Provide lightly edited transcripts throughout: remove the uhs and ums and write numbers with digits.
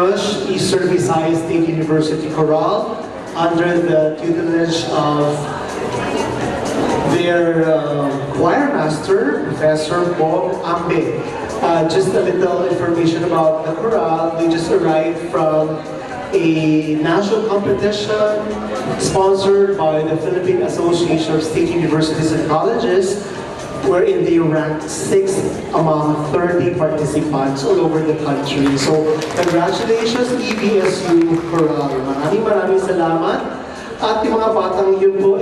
much Eastern Visayas State University Chorale under the tutelage of their choir master, Professor Bob Ambe. Just a little information about the chorale. They just arrived from a national competition sponsored by the Philippine Association of State Universities and Colleges, wherein they ranked 6th among 30 participants all over the country. So, congratulations EBSU Chorale. Maraming salamat. At yung mga batang yun po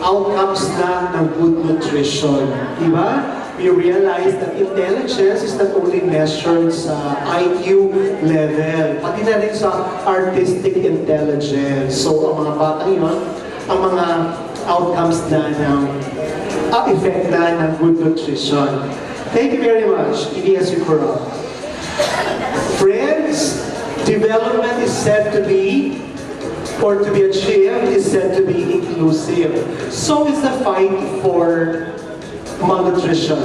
outcomes na ng good nutrition. Diba? We realize that intelligence is not only measured sa IQ level, pati na rin sa artistic intelligence. So, ang mga batang yun, ang mga outcomes na ng effect na ng good nutrition. Thank you very much, EBSU Chorale. Friends, development is said to be, or to be achieved, is said to be inclusive. So is the fight for malnutrition.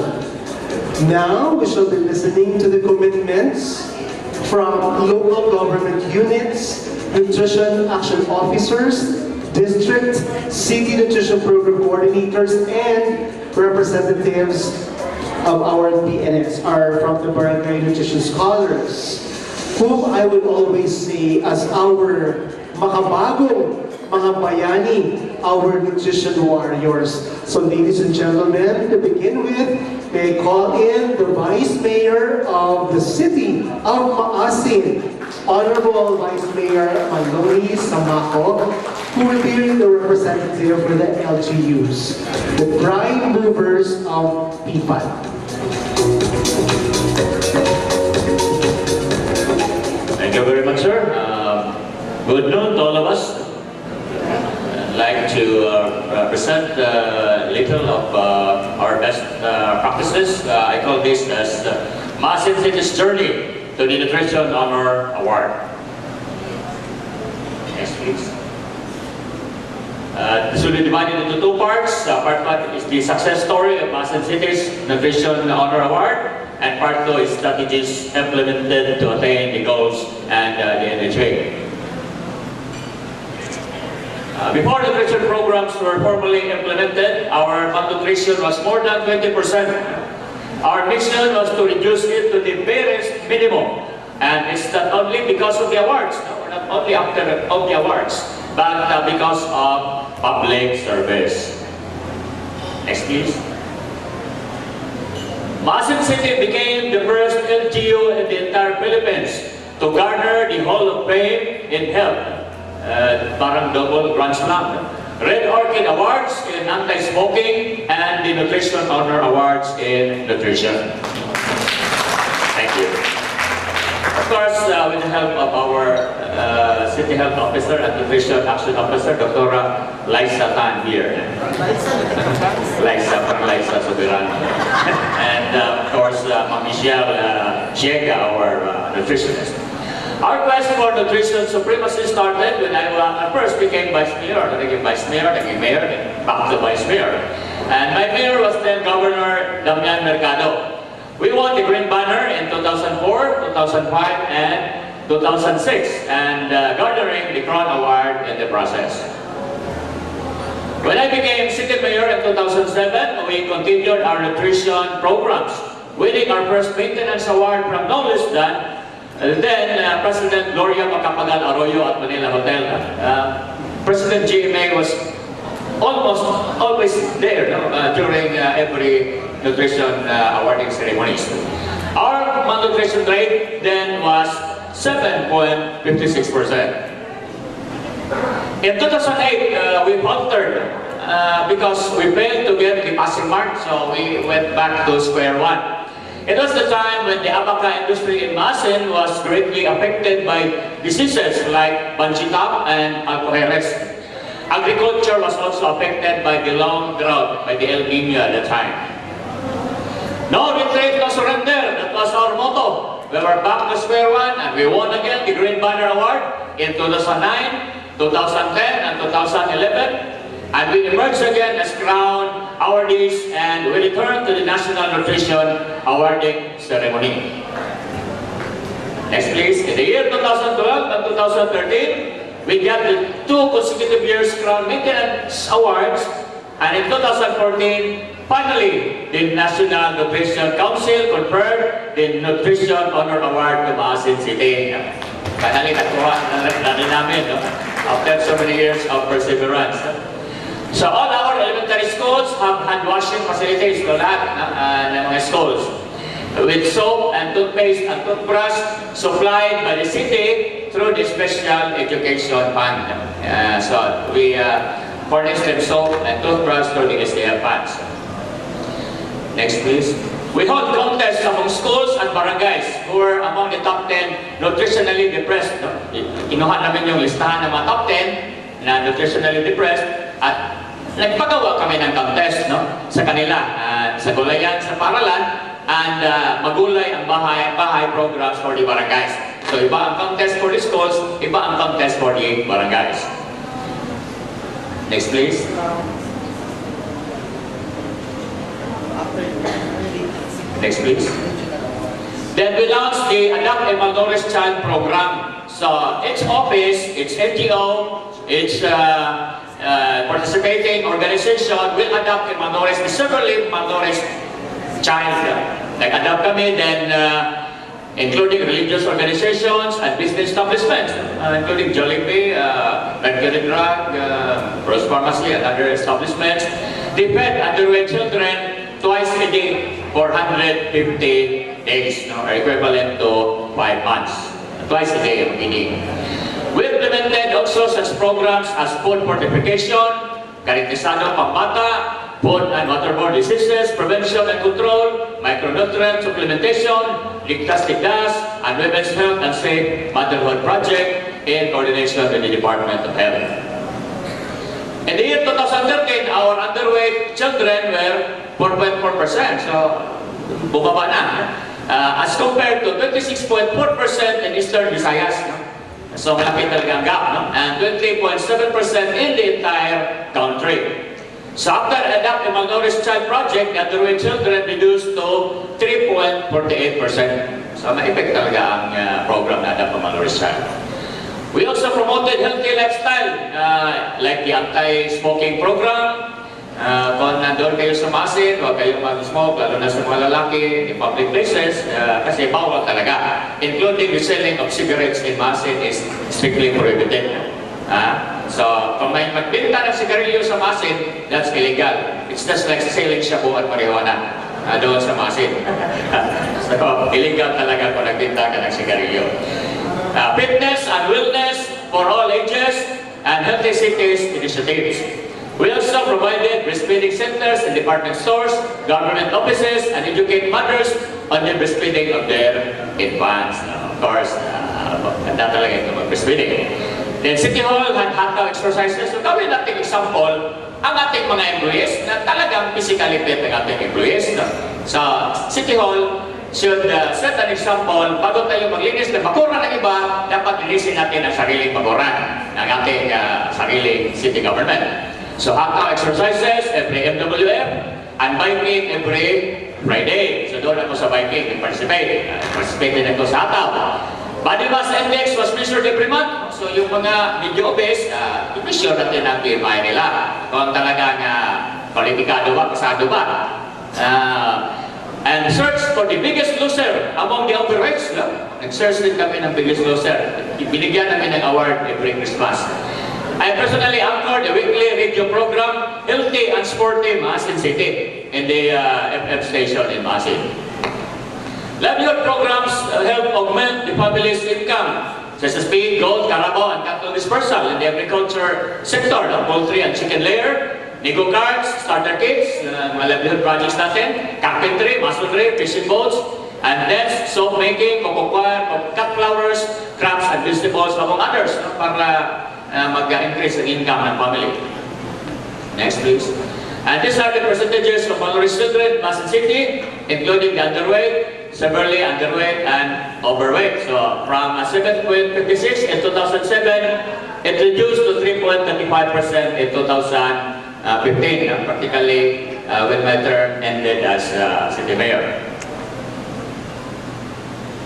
Now, we shall be listening to the commitments from local government units, nutrition action officers, district, city nutrition program coordinators, and representatives of our PNS are from the Barangay Nutrition Scholars, whom I would always say as our makabagong mga bayani, our nutrition warriors. So ladies and gentlemen, to begin with, may I call in the Vice Mayor of the City of Maasin, Honorable Vice Mayor Maloni Samaco, who will be the representative for the LGUs, the prime movers of PPAN. Thank you very much, sir. Good noon to all of us. I'd like to present a little of our best practices. I call this as Maasin City's Journey to the Nutrition Honor Award. Next, please. This will be divided into two parts. Part 1 is the success story of Maasin City's Nutrition Honor Award, and part 2 is strategies implemented to attain the goals and the NNC-8. Before the nutrition programs were formally implemented, our malnutrition was more than 20%. Our mission was to reduce it to the barest minimum. And it's not only because of the awards, no, not only after of the awards, but because of public service. Next, please. Maasin City became the first LGU in the entire Philippines to garner the Hall of Fame in Health. Parang double grand slam. Red Orchid Awards in anti-smoking and the Nutrition Honor Awards in nutrition. Thank you. Of course, with the help of our City Health Officer and Nutrition Action Officer, Dr. Liza Tan here. Liza from Liza Soberano. And of course, Ma'am Michelle Chiega, our nutritionist. Our quest for nutrition supremacy started when I first became Vice Mayor. I became Vice Mayor, naging Mayor, back to Vice Mayor. And my Mayor was then Governor Damian Mercado. We won the Green Banner in 2004, 2005, and 2006, and garnering the Crown Award in the process. When I became City Mayor in 2007, we continued our nutrition programs, winning our first maintenance award from no less than President Gloria Macapagal Arroyo at Manila Hotel. President GMA was almost always there, no? During every nutrition awarding ceremonies. Our malnutrition rate then was 7.56%. In 2008, we faltered because we failed to get the passing mark, so we went back to square one. It was the time when the abaca industry in Maasin was greatly affected by diseases like Banchitap and Alcoheres. Agriculture was also affected by the long drought, by the El Nino at the time. No retreat, no surrender, that was our motto. We were back to square one and we won again the Green Banner Award in 2009, 2010, and 2011. And we emerged again as crown awardees and we returned to the National Nutrition Awarding Ceremony. Next please. In the year 2012 and 2013, we got the 2 consecutive years Crown Maintenance Awards, and in 2014, finally, the National Nutrition Council conferred the Nutrition Honor Award to Maasin City. Finally, nakuha na rin namin, no? After so many years of perseverance. So all our elementary schools have hand washing facilities, no, lahat ng mga schools, with soap and toothpaste and toothbrush supplied by the city through the Special Education Fund. So we furnish them soap and toothbrush through the SDF funds. Next please. We hold contests among schools and barangays who were among the top 10 nutritionally depressed. No? Kinuha namin yung listahan ng mga top 10 na nutritionally depressed at nagpagawa kami ng contest, no? Sa kanila, sa gulayan, sa paralan, and magulay ang bahay programs for the barangays. So iba ang contest for the schools, iba ang contest for the barangays. Next please. Next please. Then we launched the Adopt a Malnourished Child program. So each office, each NGO, each participating organization will adopt a malnourished, severely malnourished child. Nag-adopt kami, then including religious organizations and business establishments, including Jollibee, Mercury Drug, Rose Pharmacy, and other establishments. They fed underweight children twice a day for 150 days, no, or equivalent to 5 months. Twice a day ang feeding. We implemented also such programs as food fortification, karintisado pambata, food and waterborne diseases, prevention and control, micronutrient supplementation, ligtas tigdas, and women's health and safe motherhood project in coordination with the Department of Health. In the year 2013, our underweight children were 4.4%, so bumaba na. As compared to 26.4% in Eastern Visayas. No? So malaki talaga ang gap, no? And 20.7% in the entire country. So after Adopt a Malnourished Child project, the underweight children reduced to 3.48%. So ma-effect talaga ang program na Adopt a Malnourished Child. We also promoted healthy lifestyle, like the anti-smoking program. Kung nandun kayo sa masin, huwag kayong mag-smoke, lalo na sa mga lalaki in public places, kasi bawal talaga. Including the selling of cigarettes in masin is strictly prohibited. So, kung may magbinta ng sigarilyo sa masin, that's illegal. It's just like selling shabu at marijuana doon sa masin. So, illegal talaga kung nagbinta ka ng sigarilyo. Fitness and wellness for all ages and healthy cities initiatives. We also provided breastfeeding centers in department stores, government offices, and educate mothers on the breastfeeding of their infants. Of course, ganda talaga ito mag-breastfeeding. Then City Hall had hot exercises. So gawin natin example, ang ating mga employees na talagang physically fit ang ating employees. So City Hall should set an example, bago tayo maglinis ng bakuran ng iba, dapat linisin natin ang sariling bakuran ng ating sariling city government. So hot exercises every MWF and biking every Friday. So doon ako sa biking, participate din ako sa hataw. Body mass index was measured every month. So yung mga medyo obese, i-measure natin ang BMI nila. Kung talagang kwalipikado ba, pasado ba. And search for the biggest loser among the overweights. Nag-search din kami ng biggest loser. Binigyan namin ng award every Christmas. I personally anchored the weekly radio program, Healthy and Sporty Maasin City, in the FM station in Maasin. Livelihood programs help augment the family's income, such as pig, goat, carabao, and cattle dispersal in the agriculture sector, poultry and chicken layer, nego carts, starter kits, mga livelihood projects natin, carpentry, masonry, fishing boats, and nets, soap making, cocoa cut flowers, crafts and vegetables, among others, para mag-increase ang income ng family. Next, please. And these are the percentages of malnourished children in Maasin City, including the underweight, severely underweight, and overweight. So, from 7.56 in 2007, it reduced to 3.35% in 2015, practically when my term ended as city mayor.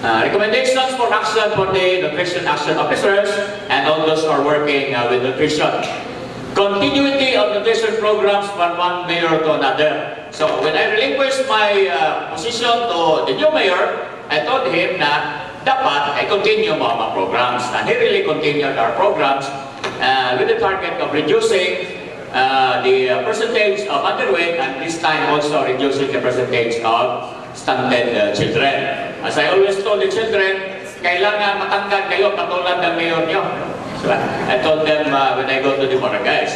recommendations for action for the nutrition action officers and all those who are working with nutrition. Continuity of nutrition programs from one mayor to another. So when I relinquished my position to the new mayor, I told him na dapat I continue mga programs. And he really continued our programs with the target of reducing the percentage of underweight and this time also reducing the percentage of stunted children. As I always told the children, kailangan matangkad kayo katulad ng mayor nyo. So I told them when I go to the barangays.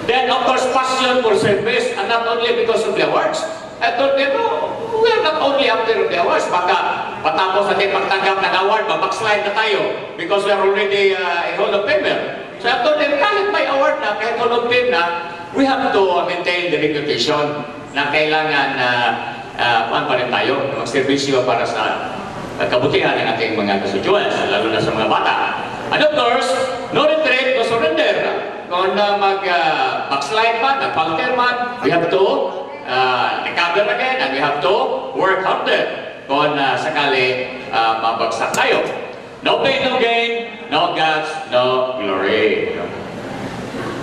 Then of course passion for service and not only because of the awards. I told them, oh, we are not only after the awards, baka patapos natin pagtanggap ng award, backslide na tayo because we are already a Hall of Famer. So I told them, kahit may award na, kahit Hall of Fame na, we have to maintain the reputation na kailangan pa rin tayo, magservisyo para sa kabutihan ng ating mga constituents, lalo na sa mga bata. And of course, no retreat, no surrender. Kung mag-backslide man, nag-falter man, we have to recover again and we have to work harder kung sakali mabagsak tayo. No pain, no gain, no guts, no glory.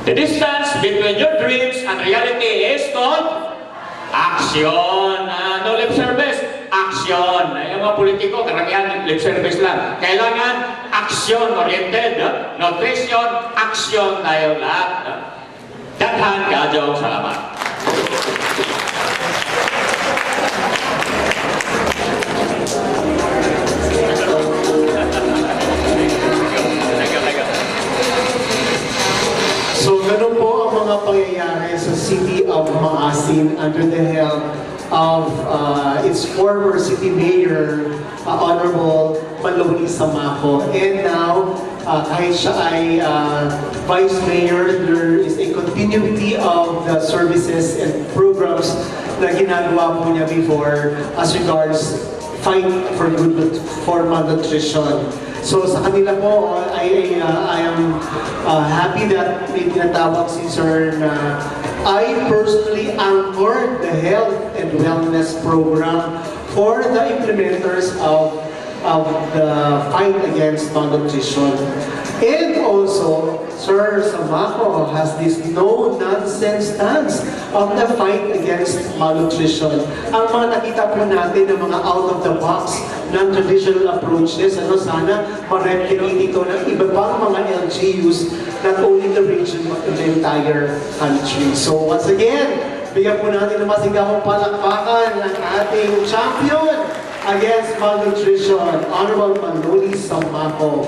The distance between your dreams and reality is called action. No lip service, action. Yung mga politiko, karamihan lip service lang. Kailangan action-oriented. Nutrition, action tayo lahat. Daghan kaadyong salamat. So ganun po ang mga pangyayari sa City of Maasin under the helm of its former city mayor, Honorable Palo Samaco. And now, kahit siya ay vice mayor, there is a continuity of the services and programs na ginagawa po niya before as regards fight for malnutrition. So sa kanila po, I am happy that may tinatawag si Sir na I personally anchored the health and wellness program for the implementers of the fight against malnutrition. And also, Sir Samaco has this no-nonsense stance of the fight against malnutrition. Ang mga nakita po natin ng mga out-of-the-box, non-traditional approaches, sana ma-replicate ito ng iba pang mga LGUs, not only the region but the entire country. So once again, bigyan po natin ng masigawang palakpakan ng ating champion against malnutrition, Honorable Manoli Samaco.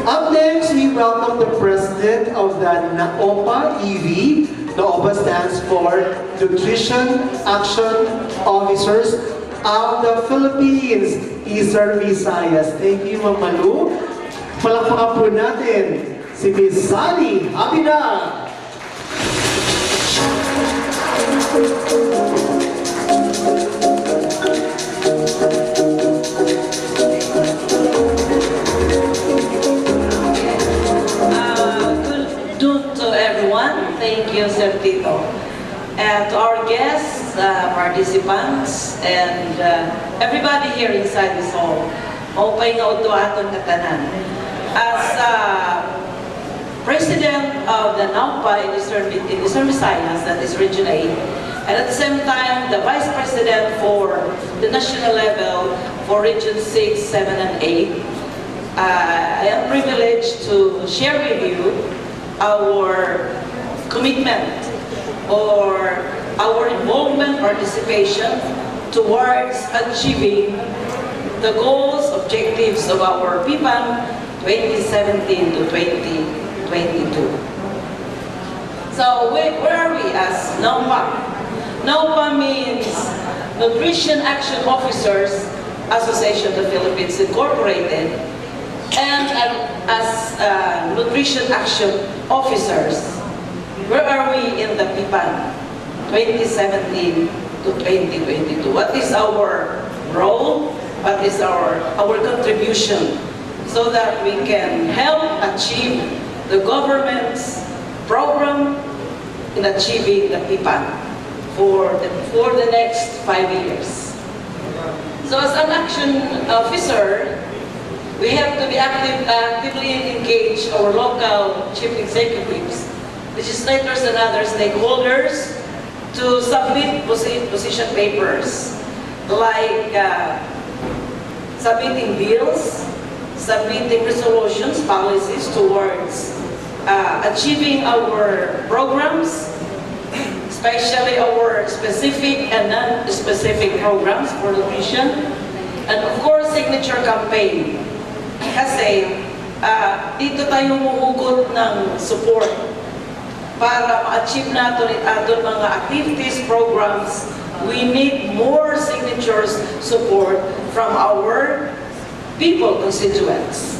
Up next, we welcome the President of the NAOPA EV. NAOPA stands for Nutrition Action Officers of the Philippines, Eastern Visayas. Thank you, Ma'am Malu. Palakpakan po natin si Ms. Sally Abida. Thank you, Sir Tito. And to our guests, participants, and everybody here inside this hall, maupay nga uto aton katanan. As President of the NAOPA in Eastern Visayas, that is Region 8, and at the same time, the Vice President for the national level for Region 6, 7, and 8, I am privileged to share with you our commitment or our involvement, participation towards achieving the goals, objectives of our PPAN 2017 to 2022. So where are we as NAOPA? NAOPA means Nutrition Action Officers Association of the Philippines Incorporated, and as Nutrition Action Officers, where are we in the PPAN 2017 to 2022? What is our role? What is our contribution so that we can help achieve the government's program in achieving the PPAN for the next 5 years? So as an action officer, we have to be actively engage our local chief executives, legislators and other stakeholders to submit position papers like submitting bills, submitting resolutions, policies towards achieving our programs, especially our specific and non-specific programs for nutrition, and of course signature campaign. Kasi dito tayo humuhugot ng support para ma-achieve natin aton mga activities, programs. We need more signatures support from our people, constituents,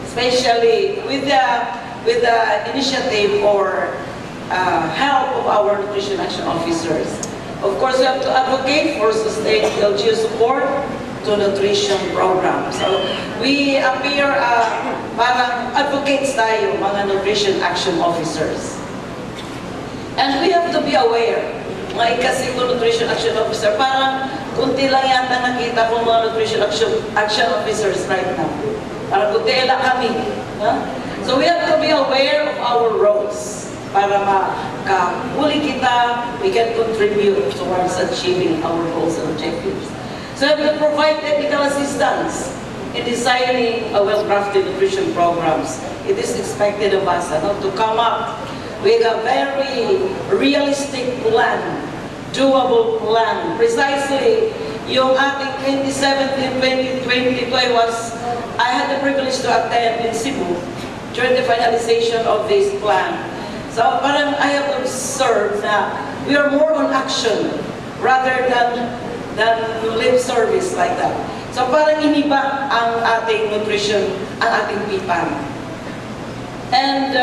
especially with the initiative or help of our nutrition action officers. Of course, we have to advocate for sustained LGU support to nutrition programs. So we appear parang advocates tayo, mga nutrition action officers. And we have to be aware, mga ikasiko nutrition action officer, parang kunti lang yata nakita kong mga nutrition action officers right now. Parang kunti lang kami. So we have to be aware of our roles para makahuli kita, we can contribute towards achieving our goals and objectives. So we have to provide technical assistance in designing a well-crafted nutrition programs. It is expected of us to come up with a very realistic plan, doable plan. Precisely, yung ating 2017-2022, I had the privilege to attend in Cebu during the finalization of this plan. So parang I have observed na we are more on action rather than lip service like that. So parang iniba ang ating nutrition, ang ating PPAN. And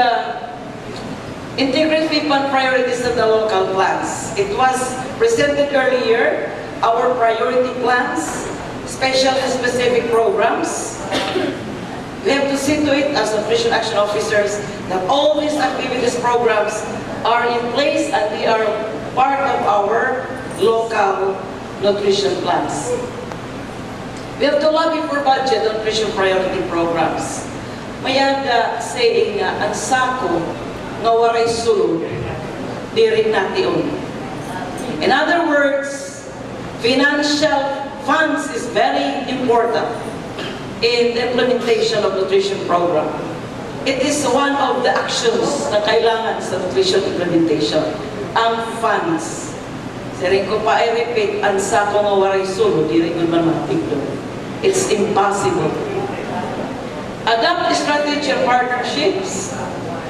integrate PPAN priorities of the local plans. It was presented earlier, our priority plans, special and specific programs. We have to see to it as nutrition action officers that all these activities programs are in place and they are part of our local nutrition plans. We have to lobby for budget nutrition priority programs. Mayanda saying nga, ang sako nga waray sulod, di rin nation. In other words, financial funds is very important in the implementation of nutrition program. It is one of the actions na kailangan sa nutrition implementation. Ang funds. Siring ko pa i-repeat, ang sako nga waray sulod, di rin man matigdo. It's impossible. Adopt strategy and partnerships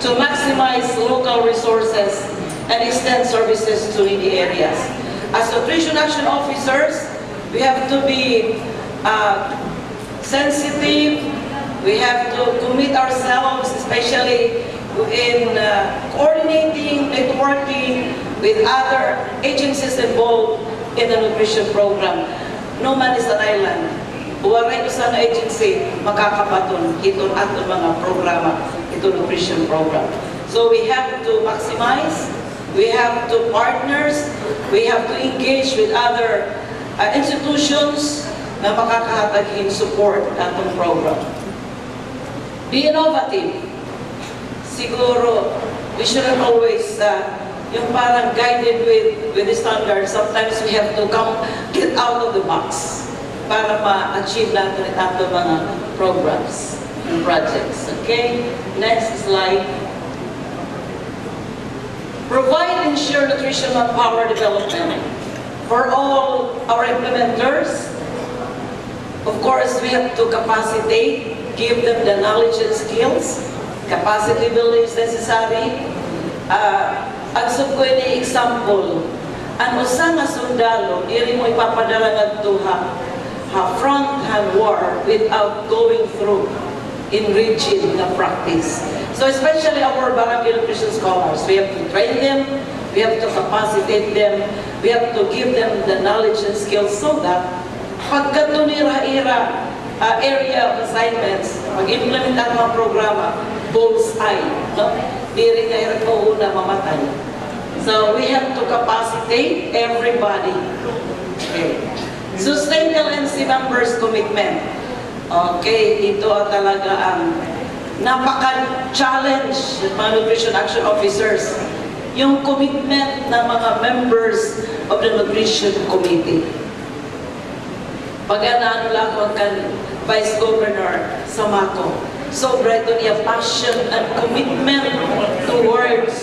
to maximize local resources and extend services to needy areas. As nutrition action officers, we have to be sensitive. We have to commit ourselves, especially in coordinating, networking with other agencies involved in the nutrition program. No man is an island. Waray ko sa agency, makakapaton itong atong mga programa, itong nutrition program. So we have to maximize, we have to partners, we have to engage with other institutions na makakahatag in support atong program. Be innovative. Siguro, we shouldn't always yung parang guided with the standards. Sometimes we have to get out of the box para ma-achieve natin atong mga programs and projects. Okay? Next slide. Provide and ensure nutritional power development for all our implementers. Of course, we have to capacitate, give them the knowledge and skills. Capacity building is necessary. Ang sukoy ni example, ang usa nga sundalo, dili mo ipapadala ngadto front-hand war without going through in rigid na practice. So especially our barangay nutrition scholars, we have to train them, we have to capacitate them, we have to give them the knowledge and skills so that pagkato ni ira area of assignments, mag-implement ang mga programa, bullseye, no? Di rin na ira ko una mamatay. So we have to capacitate everybody. Okay. Sustain LNC members' commitment. Okay, ito talaga ang napaka-challenge ng mga nutrition action officers. Yung commitment ng mga members of the nutrition committee. Pag-ano lang ako kan Vice Governor Samaco, sobra ito niya passion and commitment towards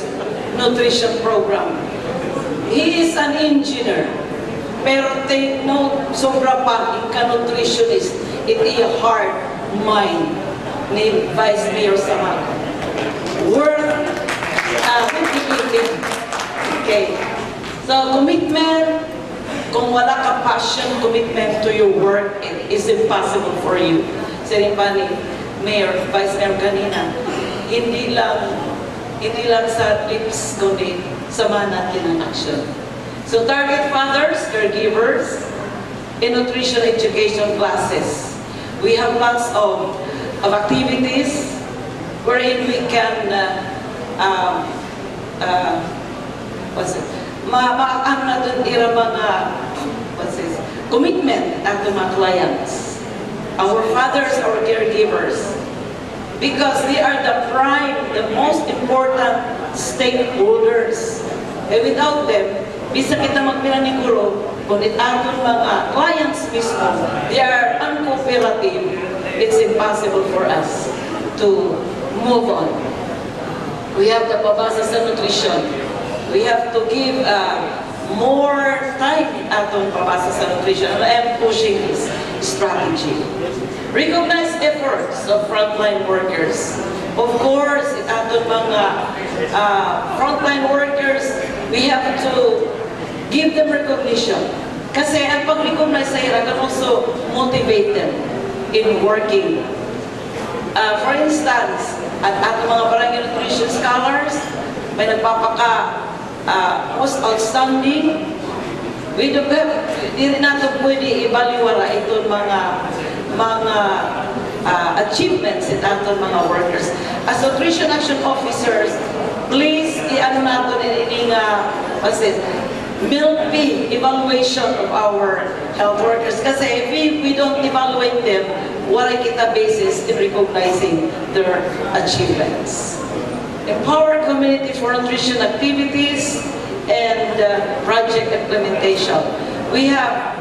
nutrition program. He is an engineer, pero take note, sobra pa, ika-nutritionist, iti heart, mind, ni Vice Mayor Samaco. Worth dedicated. Okay. So, commitment, kung wala ka passion, commitment to your work, it is impossible for you. Sabi pa ni Mayor, Vice Mayor kanina, hindi lang sa lips, kundi sama natin ang action. So, target fathers, caregivers, in nutrition education classes. We have lots of activities wherein we can ano na doon ira mga commitment at mga clients. Our fathers, our caregivers, because they are the prime, the most important stakeholders. And without them, bisa kita magpinaniguro, kung itapon mga clients mismo, they are uncooperative, it's impossible for us to move on. We have to pabasa sa nutrition. We have to give more time atong pabasa sa nutrition. I am pushing this strategy. Recognize efforts of frontline workers. Of course, atong mga frontline workers, we have to give them recognition. Kasi ang pag-recognize sa ira can also motivate them in working. For instance, at atong mga barangay nutrition scholars, may nagpapaka most outstanding. We don't have, di rin natin pwede ibaliwara itong mga achievements at atong mga workers. As nutrition action officers, please i-ano natin ini nga milky evaluation of our health workers. Kasi if we don't evaluate them, wala kita basis in recognizing their achievements. Empower community for nutrition activities and project implementation. We have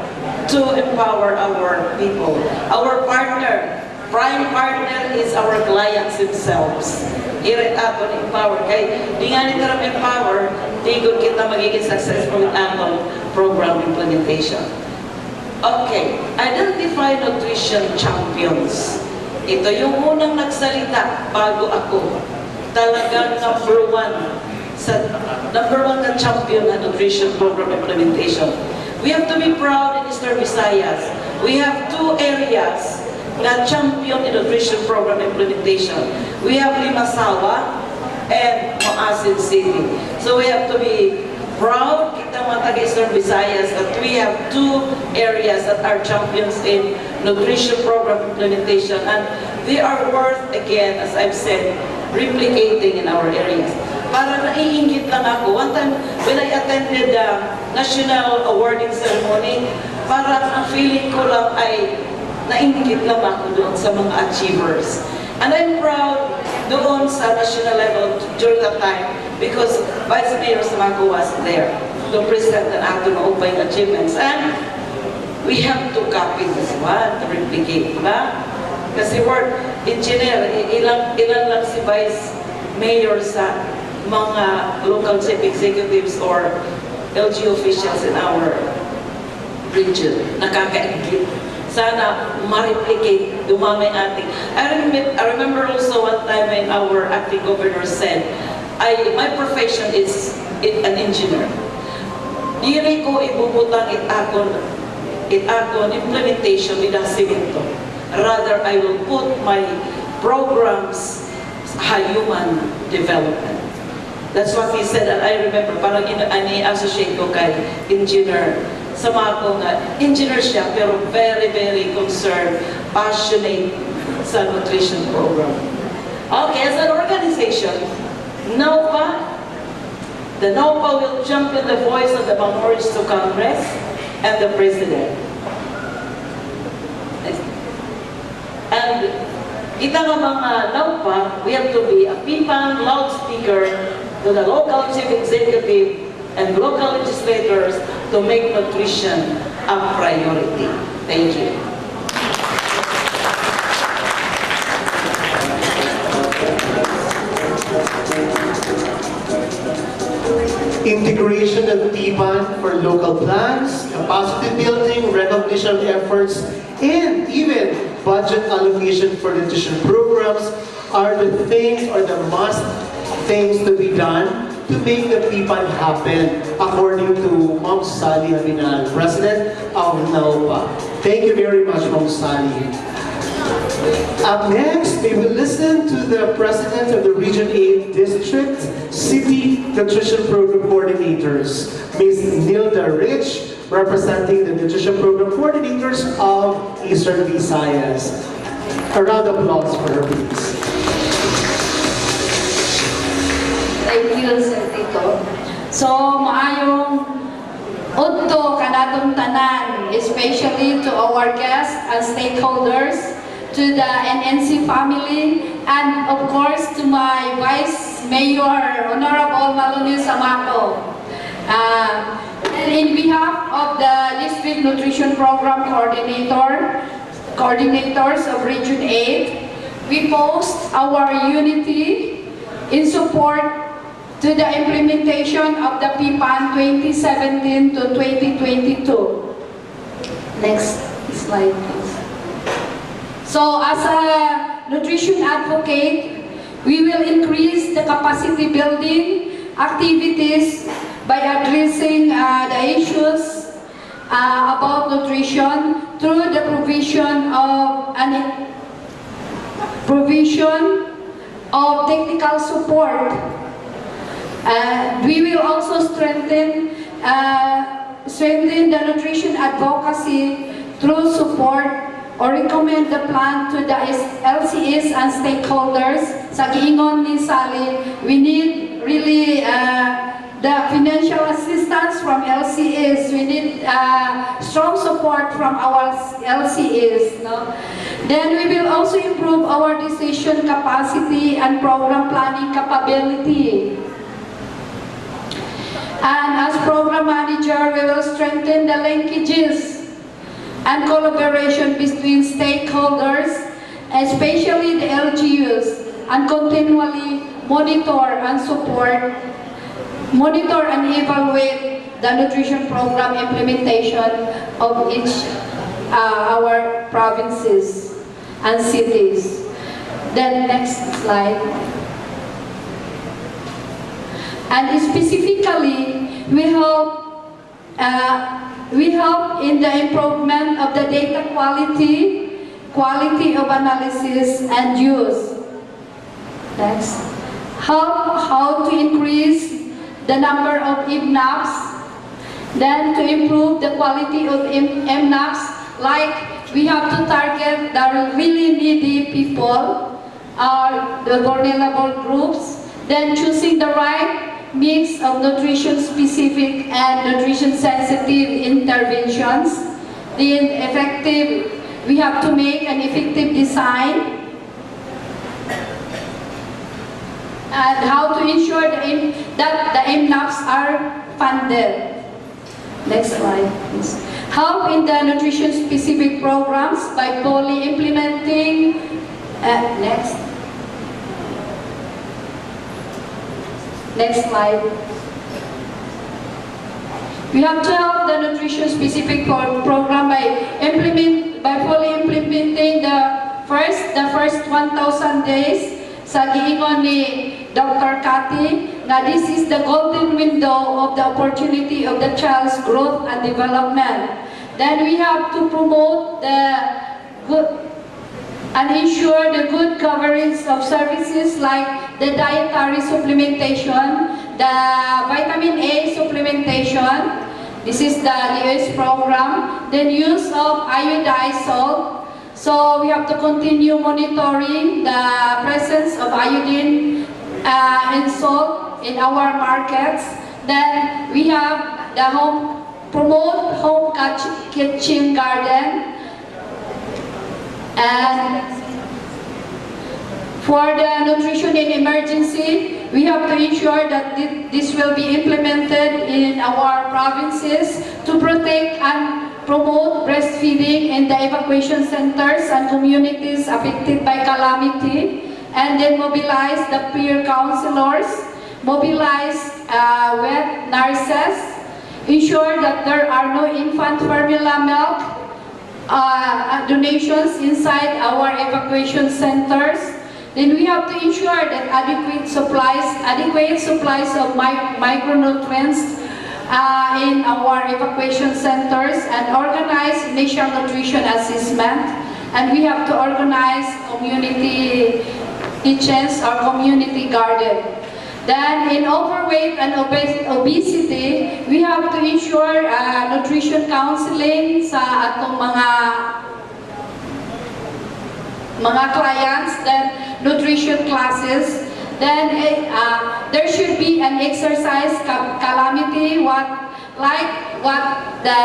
to empower our people. Our prime partner is our clients themselves. Irit ato na empower. Kaya di nga nito na empower, di good kita magiging successful with annual program implementation. Okay, identify nutrition champions. Ito yung unang nagsalita bago ako. Talagang number one na champion na nutrition program implementation. We have to be proud in Eastern Visayas. We have two areas na champion in nutrition program implementation. We have Limasawa and Maasin City. So we have to be proud, kita mga taga-Eastern Visayas, that we have two areas that are champions in nutrition program implementation, and they are worth, again, as I've said, replicating in our areas. Para naiingit lang ako, one time when I attended the national awarding ceremony, parang ang feeling ko lang ay naingit lang ako doon sa mga achievers. And I'm proud doon sa national level during that time because Vice Mayor Samaco was there to present ang ating upay achievements. And we have to copy this one, to replicate, diba? Kasi we're engineer, ilan lang si Vice Mayor sa mga local chief executives or LG officials in our region. Nakakaingit. Sana ma-replicate, dumami ating. I remember also one time when our acting governor said, my profession is an engineer. Diri ko ibubutang itakon implementation with a simento. Rather, I will put my programs sa human development. That's what he said, and I remember, parang ini-associate ko kay engineer. Samaco nga, engineer siya, pero very, very concerned, passionate sa nutrition program. Okay, as an organization, the NOPA will champion the voice of the minorities to Congress and the President. And kita nga mga NAUPA, we have to be a PPAN loudspeaker to the local chief executive and local legislators to make nutrition a priority. Thank you. Integration of PPAN for local plans, capacity building, recognition efforts, and even budget allocation for nutrition programs are the things or the must things to be done to make the PPAN happen, according to Ma'am Sally Abinal, President of NAUPA. Thank you very much, Ma'am Sally. Up next, we will listen to the President of the Region 8 District City Nutrition Program Coordinators, Ms. Nilda Rich, representing the Nutrition Program Coordinators of Eastern Visayas. A round of applause for her, please. Thank you, Sir Tito. So, maayong udto kanatong tanan, especially to our guests and stakeholders, to the NNC family, and of course to my Vice Mayor, Honorable Maloney Samato. And in behalf of the District Nutrition Program Coordinators of Region 8, we post our unity in support to the implementation of the PPAN 2017 to 2022. Next slide, please. So as a nutrition advocate, we will increase the capacity building activities by addressing the issues about nutrition through the provision of technical support. We will also strengthen the nutrition advocacy through support or recommend the plan to the LCS and stakeholders. Sa giingon ni Sally, we need really the financial assistance from LCS. We need strong support from our LCS. No? Then we will also improve our decision capacity and program planning capability. And as program manager, we will strengthen the linkages and collaboration between stakeholders, especially the LGUs, and continually monitor and evaluate the nutrition program implementation of each our provinces and cities. Then next slide. And specifically, we help in the improvement of the data quality of analysis and use. Next. How to increase the number of MNAPs, then to improve the quality of MNAPs, like we have to target the really needy people, the vulnerable groups, then choosing the right mix of nutrition-specific and nutrition-sensitive interventions. Then we have to make an effective design, and how to ensure that the MNAPs are funded. Next slide, please. Help in the nutrition-specific programs by fully implementing, Next slide. We have to help the nutrition-specific program by fully implementing the first 1,000 days. Sa giingon ni Dr. Cathy, na this is the golden window of the opportunity of the child's growth and development. Then we have to promote the good and ensure the good coverage of services like the dietary supplementation, the vitamin A supplementation. This is the DOS program. Then use of iodized salt. So we have to continue monitoring the presence of iodine and salt in our markets. Then we have the home kitchen garden. And For the nutrition in emergency, we have to ensure that this will be implemented in our provinces to protect and promote breastfeeding in the evacuation centers and communities affected by calamity, and then mobilize the peer counselors, mobilize wet nurses, ensure that there are no infant formula milk donations inside our evacuation centers. Then we have to ensure that adequate supplies of micronutrients in our evacuation centers, and organize initial nutrition assessment. And we have to organize community kitchens or community garden. Then in overweight and obesity, we have to ensure nutrition counseling sa atong mga clients, then nutrition classes. Then there should be an exercise calamity, what the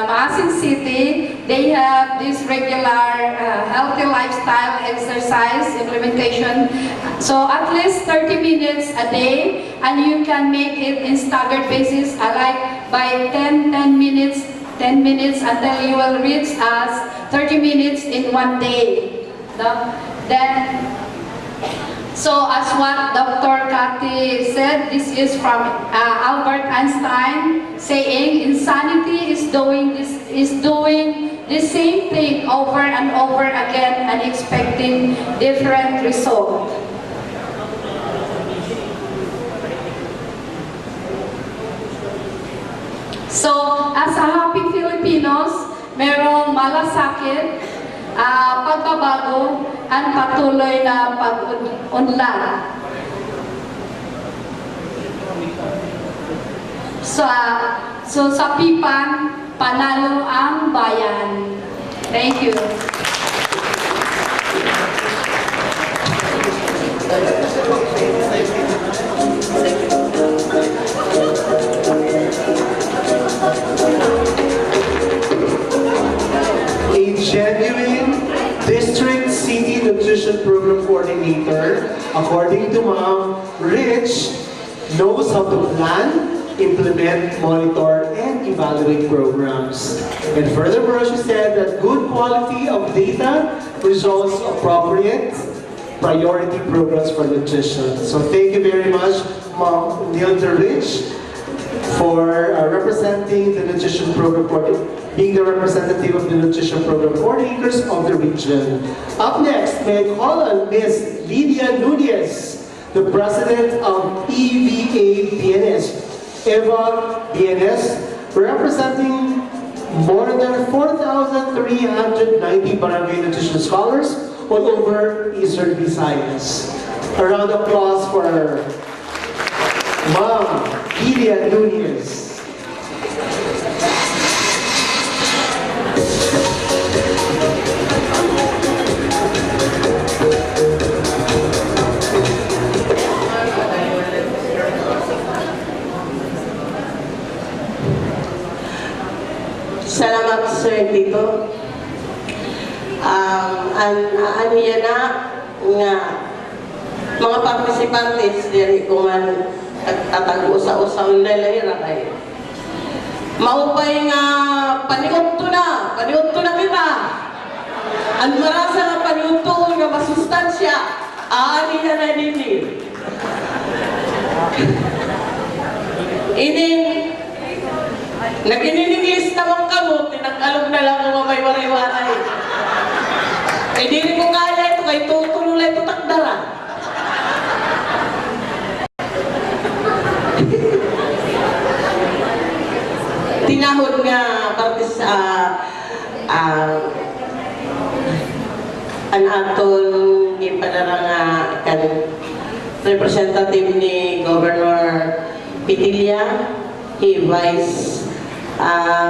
Maasin City, they have this regular healthy lifestyle exercise implementation. So at least 30 minutes a day, and you can make it in staggered basis, like by 10 minutes until you will reach 30 minutes in one day. Then, so as what Dr. Cathy said, this is from Albert Einstein, saying insanity is doing the same thing over and over again and expecting different result. So as a happy Filipinos, merong malasakit, pagbabago, at patuloy na pag-unlad. So sa PPAN, panalo ang bayan. Thank you. A genuine district city nutrition program coordinator, according to Ma'am Rich, knows how to plan, implement, monitor, and evaluate programs. And furthermore, she said that good quality of data results appropriate priority programs for nutrition. So thank you very much, Ma'am Neilda Rich, for representing the nutrition program being the representative of the nutrition program coordinators of the region. Up next, may I call on Ms. Lydia Nunez, the president of EVA BNS, Eva BNS, representing more than 4,390 barangay nutrition scholars all over Eastern Visayas. A round of applause for Ma'am Lydia Nunez. Salamat sir dito. Ano yan na nga mga participantes diri kung tatago-usa-usa nila kay maupay nga paniudto na kita. Ang marasa nga paniudto nga masustansya ani na nini. Ini nag-ininigis namang kamot, tinagkalog na lang kung may waray-waray. Eh, di rin ko kaya ito, kay tutulula ito takdara. Tinahod nga, parte sa an aton ipadara nga kan representative ni Governor Pitilla, Vice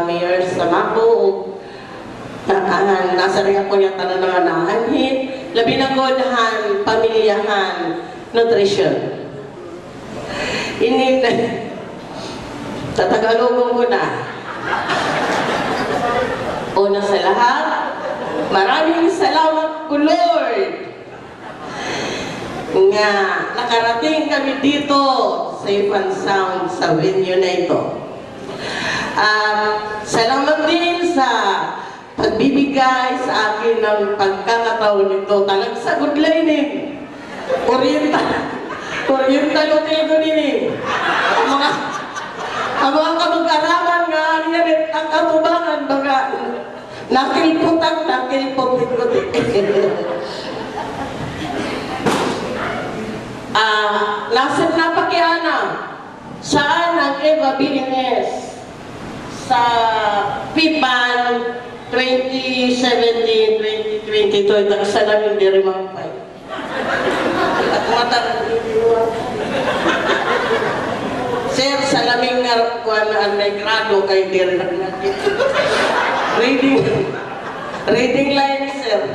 Mayor Samako, nasa rin ako niya tanong ng anahanhin, labi ng godahan, pamilyahan, nutrition. Tatagalogong ko na. Una sa lahat, maraming salamat po Lord nga nakarating kami dito safe and sound sa venue na ito. Salamat din sa pagbibigay sa akin ng pagkakataon nito. Talag sa good lining. Oriental Hotel ko din eh. Ang mga kamag-araman nga niya ang katubangan baga nakilputang nakilputin. Nasib na pakiana saan ang Eva BNS sa PPAN 2017-2022 ito sa namin dirimangpay at matang sir sa laming kuwan ang may grado kay dirimang reading line sir.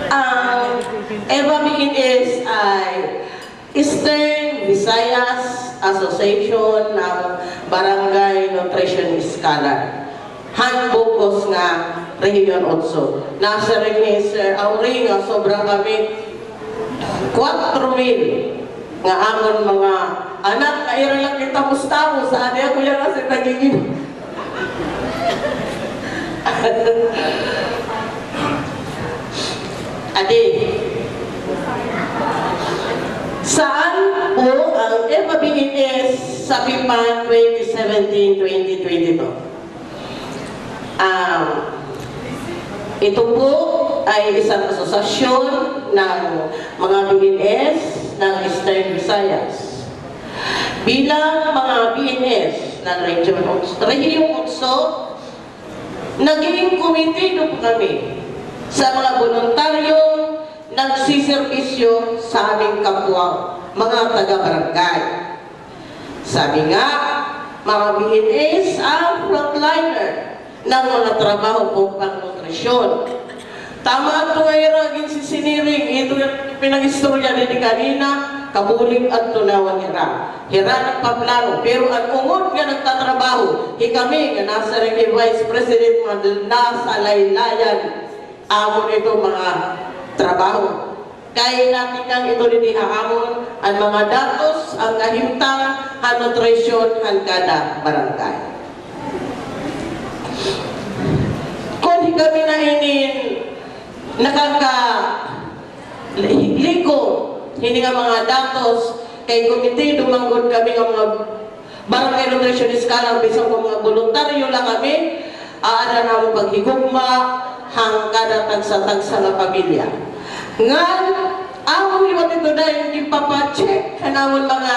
Ang Eva BNS ay Eastern Visayas Association ng Barangay Nutrition Scholar. Handbukos nga Region 8. Nasa rin ni Sir Auri nga sobrang kami 4,000 nga amon mga anak na ira lang kita mustawo sa adi ako yan kasi nagiging adi saan po ang Eva BNS sa PPAN 2017-2022? Ito po ay isang asosasyon ng mga BNS ng Eastern Visayas. Bilang mga BNS ng Region 8, naging komitido po kami sa mga voluntaryong nagsiservisyo sa aming kapwa, mga taga-barangay. Sabi nga, mga BNS ang frontliner ng mga trabaho po pang nutrisyon. Tama ito ay ragin si Siniring, ito yung pinag-istorya din kanina, kabuling at tunawan hira. Hira ng paplano, pero ang ungod nga nagtatrabaho, kami nga nasa rin Vice President nasa laylayan, amon ito mga trabaho. Kaya natin kang ito din ihahamon ang mga datos, ang kahimtang, ang nutrisyon, ang kada barangay. Kung kami na nakaka-ligo, hindi nga mga datos, kay komite, dumanggod kami ng mga barangay nutrition scholar, bisang mga voluntaryo lang kami, aada na paghigugma, hanggang tagsa-tagsa ng pamilya. Nga, awang iwan ito na hindi papacheck kanawon mga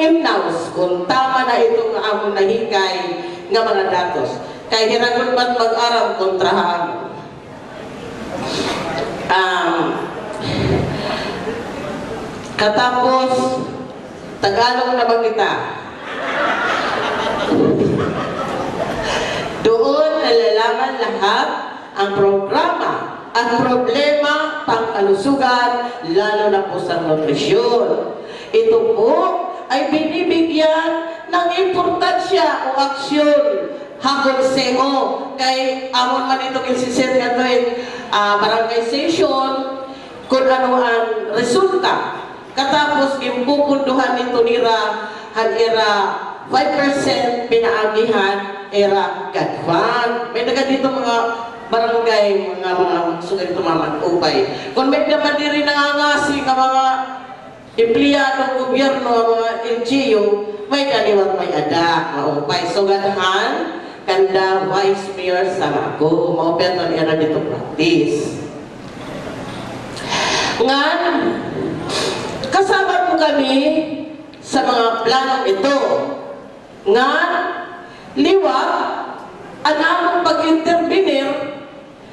imnaws kung tama na itong among nahikay nga mga datos. Kaya hiragon man mag-aram kontrahan. Katapos, Tagalog na ba kita? Doon nalalaman lahat ang programa at problema pangkalusugan, lalo na po sa nutrisyon. Ito po ay binibigyan ng importansya o aksyon hanggang SEO kay amon man ito kinsiset nga ito barangay session kung ano ang resulta. Katapos gimpupunduhan nito nira han era 5% pinaagihan era gadfan. May naga dito mga barangay, mga sugat ito upay. Kung may naman diri nangangasi ka mga empleyadong gobyerno, mga LGU, may kaniwag may ada, maupay. So ganahan, kanda Vice Mayor sa ako, maupeton era dito practice. Ngan, kasama po kami sa mga planong ito. Ngan, liwag, ang among pag-intervenir,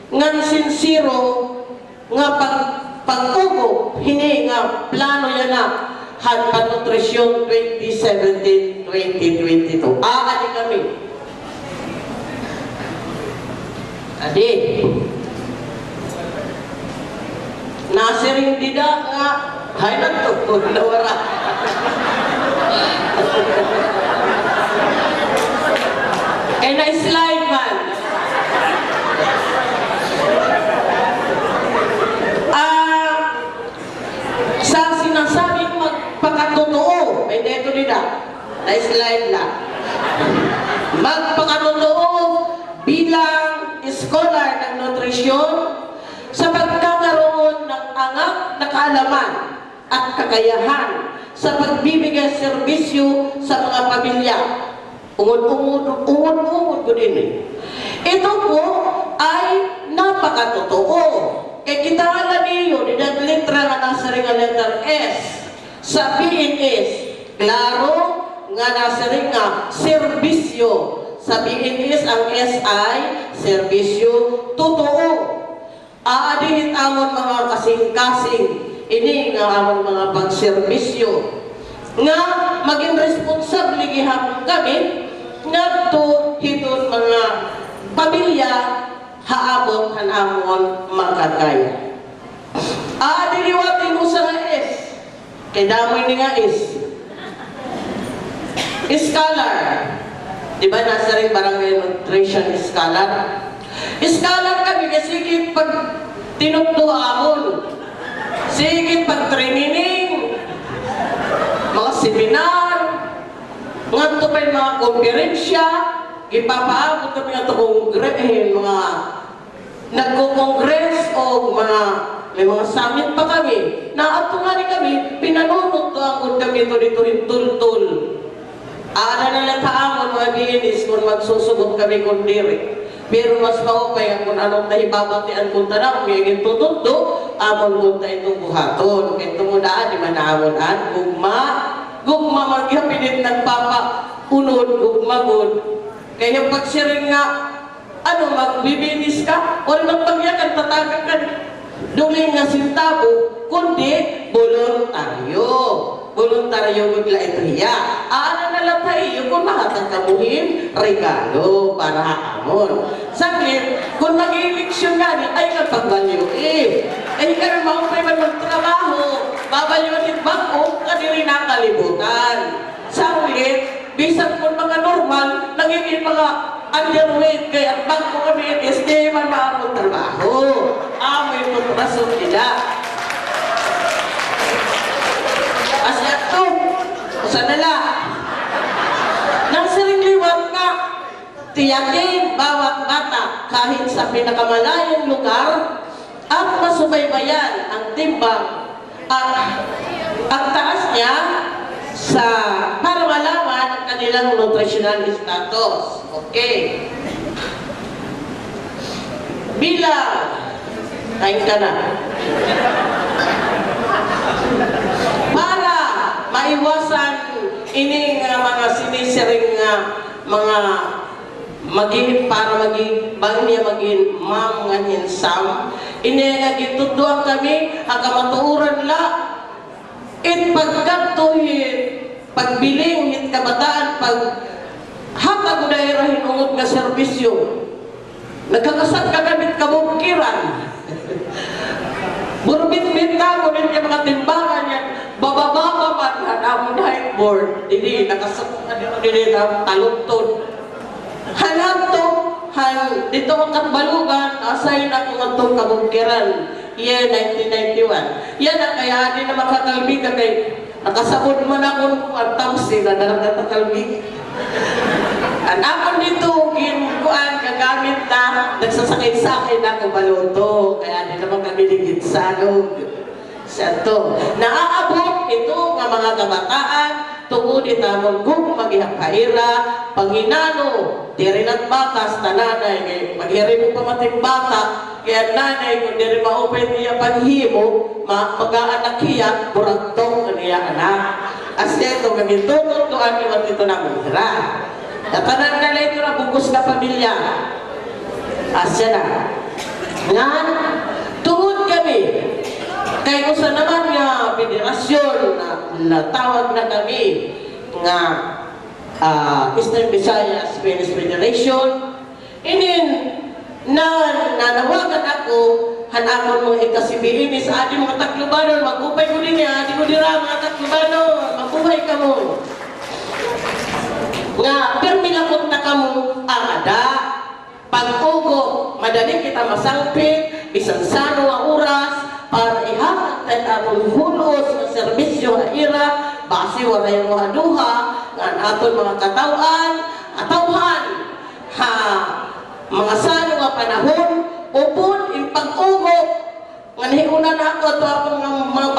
ngan sincero, nga pagtugo, hindi nga plano yan na Hadpan Nutrisyon 2017-2022. Aadi kami. Adi. Nasiring dida nga, hay na to, nawara. And I slide man. kaalaman at kakayahan sa pagbibigay serbisyo sa mga pamilya. Ungod-ungod ko din eh. Ito po ay napakatotoo. Kaya kita alam niyo, dinag-litra nga nasa ring letter S. Sabihin is, klaro nga nasa ring nga, serbisyo. Sabihin is, ang S ay serbisyo totoo. Aadihin amon mga kasing-kasing, ini nga amon mga pagserbisyo. Nga maging responsable gihapon kami, nga to hiton mga pamilya, haabot hanamon makakaya. Aadiliwatin mo sa S, kay damoy ni nga is. Scholar. Diba nasa rin barangay nutrition scholar? Scholar kami kasi sige pag tinugtuamon, sige pag training, mga seminar, mga ito pa yung mga konferensya, ipapaabot kami nga ito mga nagko-congress o may mga summit pa kami. Naato nga rin kami, pinanunod to ang kami ito dito tul-tul. Aala na lang kaamon mga biinis kung magsusugot kami kung diri. Pero mas maupay kung anong nahibabatian kung tanaw, kaya gintutundo, amon kung ta itong buhaton. Kaya tumudaan, di man amonan, gugma magyapilit nagpapaunod, gugmagod. Kaya pag siring nga, magbibinis ka, o magpagyakan, tatagan ka, duling nga sintabo, kundi voluntaryo. Voluntaryo bigla ito hiya. Aana na lang tayo kung mahatag kamuhin, regalo para haamon. Saglit, kung mag-eleksyon nga ni, ay kapagbalyuin. Ay ka rin maupay man magtrabaho, babalyuin bako, kadiri na kalibutan. Saglit, bisan kung mga normal, nagiging mga underweight, kaya bako kami, hindi man maamong trabaho. Amoy mo rason nila. Sanala, nang sarigliwat nga, tiyakin bawat bata kahit sa pinakamalayong lugar at masubaybayan ang timbang at ang taas niya para malaman ang kanilang nutritional status. Okay. Bilang, kain ka na. Para maiwasan ini nga mga sinisiring nga mga para maging ma'am nga hinsam ini nga gituduan kami ang kamatuuran la pagkatuhin pagbiling hit kabataan pag hatag daerah hinungod nga serbisyo nagkakasat kagamit kabungkiran burbit-bit na mo din yung mga timbangan yan bababa man hanamon board hindi nakasok hindi talutod hanap to dito ang katbalugan asay na kung itong kabungkiran year 1991 yan ang kaya hindi na makakalbig kay nakasabot man ako ang tamsi na nakakalbig ang akon dito ginkuan kagamit na nagsasakit sa akin ako baluto kaya hindi naman kami ligid sa Santo. Naaabot ito nga mga kabataan tungod itamon kung magihakaira panginano diri ng batas tananay maghiri mo pamating bata kaya nanay kung diri maupay niya paghimo mag-aanak hiya buragtong niya anak asya ito gamitutot doon iwan ito na mura natanan na lang ito na bugos na pamilya asya na ngan tungod kami kaya kung sa naman nga federasyon na natawag na kami nga Eastern Visayas Spanish Federation nanawagan ako hanapon mga ikasibihin sa ating mga Taclobanon magupay ko din niya di ko dira mga Taclobanon magupay ka mo nga permilakot na ka mo ada pag-ugo madali kita masangpit bisan sano ang oras para ihatag tayo atong hulos ng serbisyo na ira base wala yung mga duha nga aton mga katawhan mga sano nga panahon upon yung pag-ugo nga nahiuna na ako ito akong mga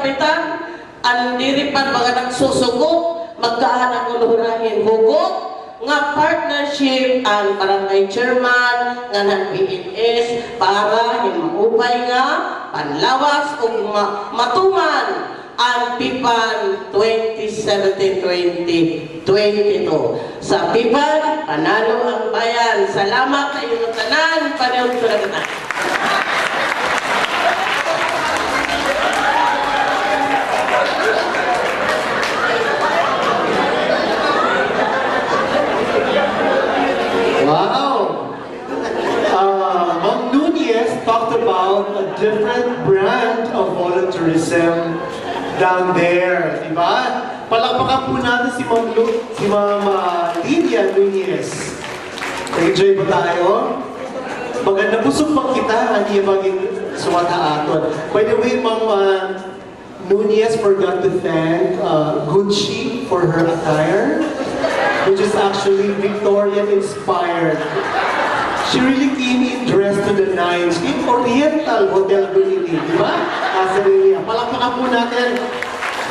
kapitan, ang diripan mga nagsusugod, magkaan ang uluhurahin hugot, nga partnership ang barangay chairman nga ng PNS para himaupay nga panlawas o matuman ang PPAN 2017-2022. Sa PPAN, panalo ang bayan. Salamat sa inyong tanan, panahon ko na. Wow! Ma'am Nunez talked about a different brand of volunteerism down there, di ba? Palakpakan po natin si Ma'am Lydia Nunez. Enjoy ba tayo? Maganda busog pang kita, hindi maging sumataaton. By the way, Ma'am Nunez forgot to thank Gucci for her attire, which is actually Victorian-inspired. She really came in dressed to the nines in Oriental Hotel Leyte, di ba? Palakpakan po natin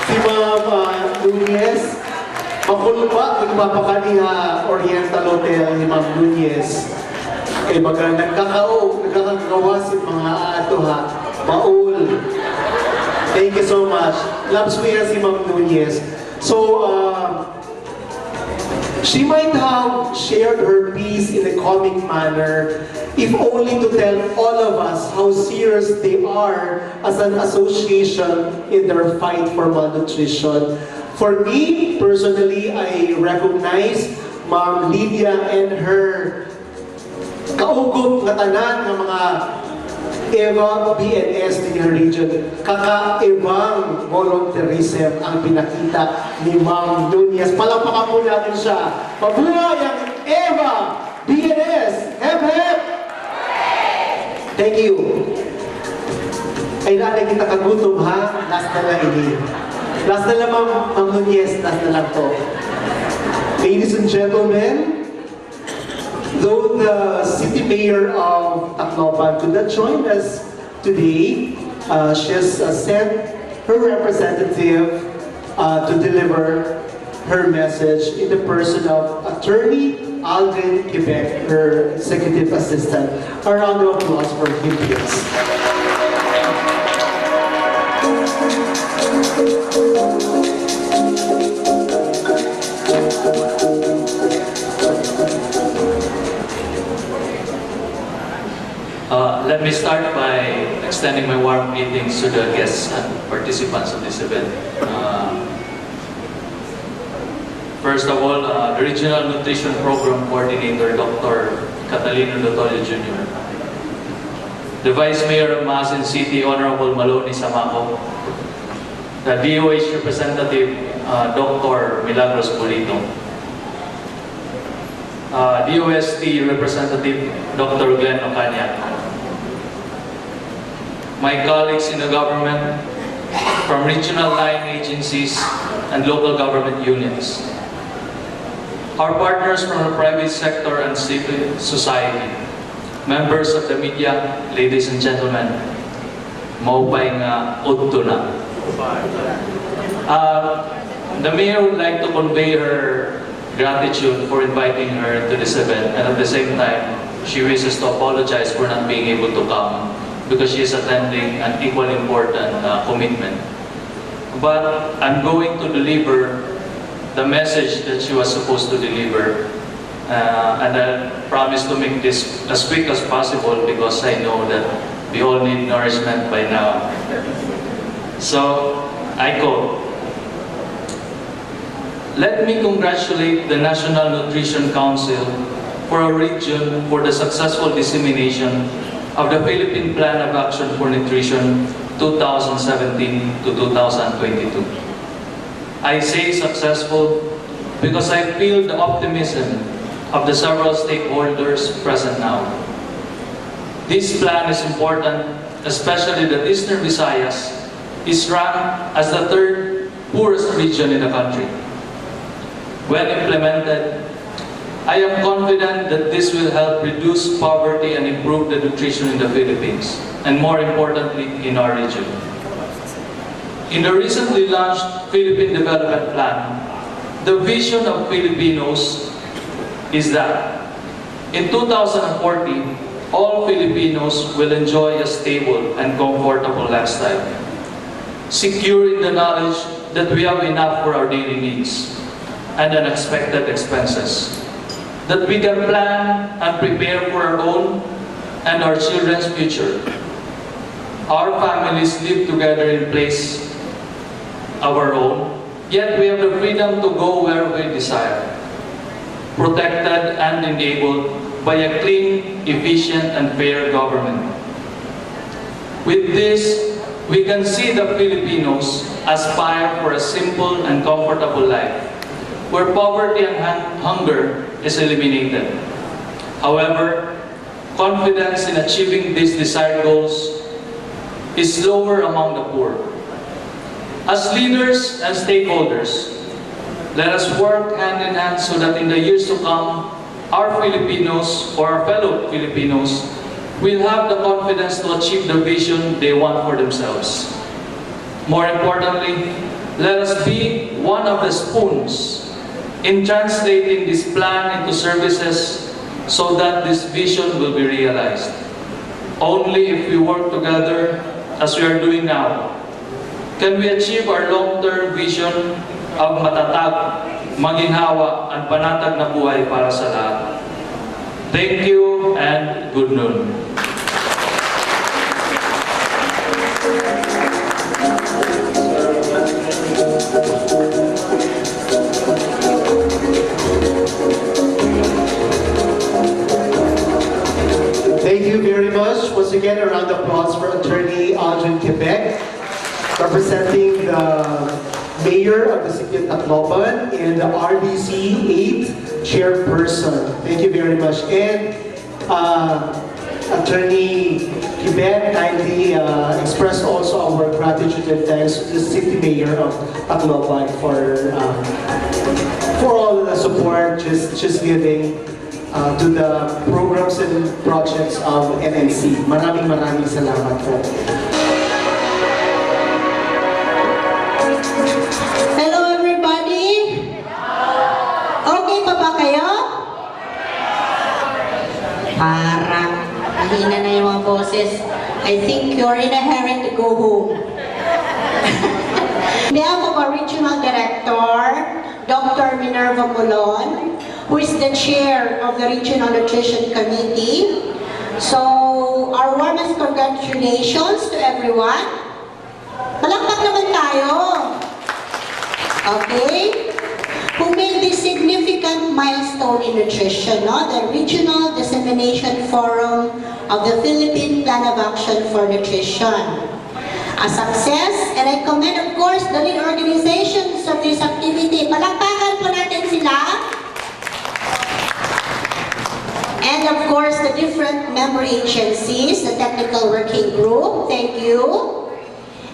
si Ma'am Nunez. Makulo ba, nagpapakaniha Oriental Hotel ni Ma'am Nunez. Eh, baga nagkakagawa si mga ato ha, maul. Thank you so much. Labs ko yan si Ma'am Nunez. So, she might have shared her piece in a comic manner, if only to tell all of us how serious they are as an association in their fight for malnutrition. For me, personally, I recognize Ma'am Lydia and her kaugot na tanan ng mga Eva BNS in her region. Kaka-ibang volunteerism ang pinakita ni Ma'am Nunez. Palakpakan po natin siya. Mabuhay ang Eva BNS! Hep hep! Thank you. Ay nanay kita kagutom ha. Last na lang ini. Last na lang Ma'am Nunez. Last na lang po. Ladies and gentlemen, though the city mayor of Tacloban could not join us today, she has sent her representative to deliver her message in the person of Attorney Aldrin Quebec, her executive assistant. A round of applause for him, please. Let me start by extending my warm greetings to the guests and participants of this event. First of all, the Regional Nutrition Program Coordinator, Dr. Catalino Dotorio Jr., the Vice Mayor of Maasin City, Honorable Maloney Samaco, the DOH Representative, Dr. Milagros Polito, DOST Representative, Dr. Glenn Ocaña, my colleagues in the government, from regional line agencies and local government units, our partners from the private sector and civil society, members of the media, ladies and gentlemen, maupay nga udto na. The mayor would like to convey her gratitude for inviting her to this event, and at the same time, she wishes to apologize for not being able to come because she is attending an equally important commitment. But I'm going to deliver the message that she was supposed to deliver, and I promise to make this as quick as possible because I know that we all need nourishment by now. So, I quote, "Let me congratulate the National Nutrition Council for a region for the successful dissemination of the Philippine Plan of Action for Nutrition 2017 to 2022. I say successful because I feel the optimism of the several stakeholders present now. This plan is important, especially that Eastern Visayas is ranked as the third poorest region in the country. When implemented, I am confident that this will help reduce poverty and improve the nutrition in the Philippines, and more importantly, in our region. In the recently launched Philippine Development Plan, the vision of Filipinos is that in 2040, all Filipinos will enjoy a stable and comfortable lifestyle, secure in the knowledge that we have enough for our daily needs and unexpected expenses, that we can plan and prepare for our own and our children's future. Our families live together in place of our own, yet we have the freedom to go where we desire, protected and enabled by a clean, efficient, and fair government. With this, we can see the Filipinos aspire for a simple and comfortable life, where poverty and hunger is eliminated. However, confidence in achieving these desired goals is lower among the poor. As leaders and stakeholders, let us work hand in hand so that in the years to come, our Filipinos or our fellow Filipinos will have the confidence to achieve the vision they want for themselves. More importantly, let us be one of the spoons in translating this plan into services so that this vision will be realized. Only if we work together, as we are doing now, can we achieve our long-term vision of matatag, maginhawa, at panatag na buhay para sa lahat. Thank you and good noon. Thank you very much. Once again, a round of applause for Attorney Audrey Quebec, representing the Mayor of the City of Tacloban and the NNC-8 Chairperson. Thank you very much. And Attorney Quebec kindly expressed also our gratitude and thanks to the City Mayor of Tacloban for all the support just giving to the programs and projects of NNC. Maraming salamat po. Hello everybody! Okay pa ba kayo? Parang mahina na yung mga boses. I think you're in a hurry to go home. On behalf of our Regional Director, Dr. Minerva Molon, who is the chair of the Regional Nutrition Committee. So, our warmest congratulations to everyone. Palakpak naman tayo. Okay? Who made this significant milestone in nutrition, no? The Regional Dissemination Forum of the Philippine Plan of Action for Nutrition. A success, and I commend, of course, the lead organizations of this activity. Palakpakan po natin sila. And of course, the different member agencies, the technical working group, thank you.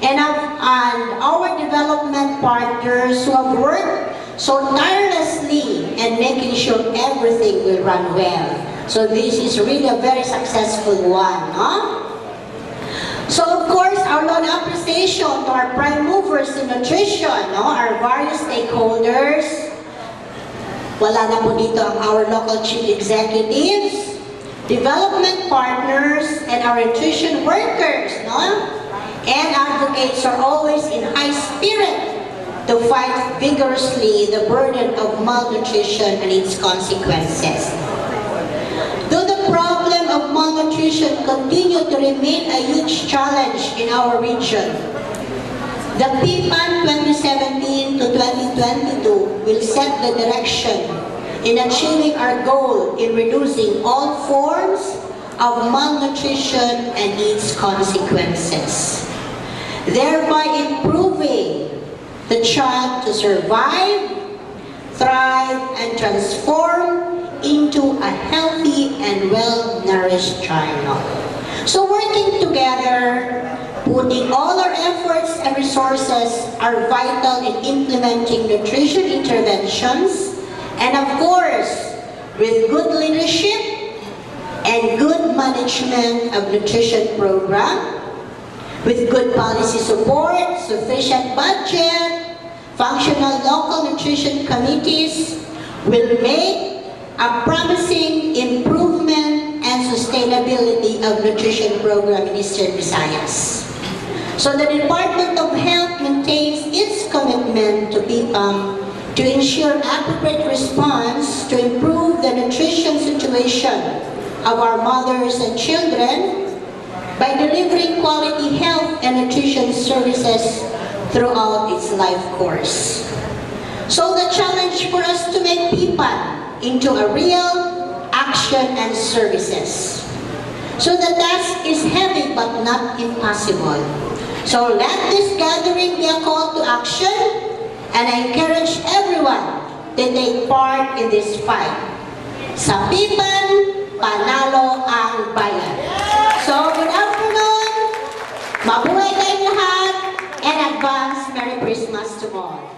And our development partners who have worked so tirelessly and making sure everything will run well. So this is really a very successful one, no? So of course, our long appreciation to our prime movers in nutrition, no? Our various stakeholders. Wala na po dito our local chief executives, development partners, and our nutrition workers, no? And advocates are always in high spirit to fight vigorously the burden of malnutrition and its consequences. Though the problem of malnutrition continues to remain a huge challenge in our region, the PPAN 2017 to 2022 will set the direction in achieving our goal in reducing all forms of malnutrition and its consequences, thereby improving the child to survive, thrive, and transform into a healthy and well-nourished child. So working together, putting all our efforts and resources are vital in implementing nutrition interventions, and of course, with good leadership and good management of nutrition program, with good policy supports, sufficient budget, functional local nutrition committees will make a promising improvement and sustainability of nutrition program in Eastern Visayas. So the Department of Health maintains its commitment to PPAN to ensure appropriate response to improve the nutrition situation of our mothers and children by delivering quality health and nutrition services throughout its life course. So the challenge for us to make PPAN into a real action and services. So the task is heavy but not impossible. So let this gathering be a call to action, and I encourage everyone to take part in this fight. Sa PPAN, panalo ang bayan. So good afternoon, mabuhay kayong lahat, and advance Merry Christmas to all.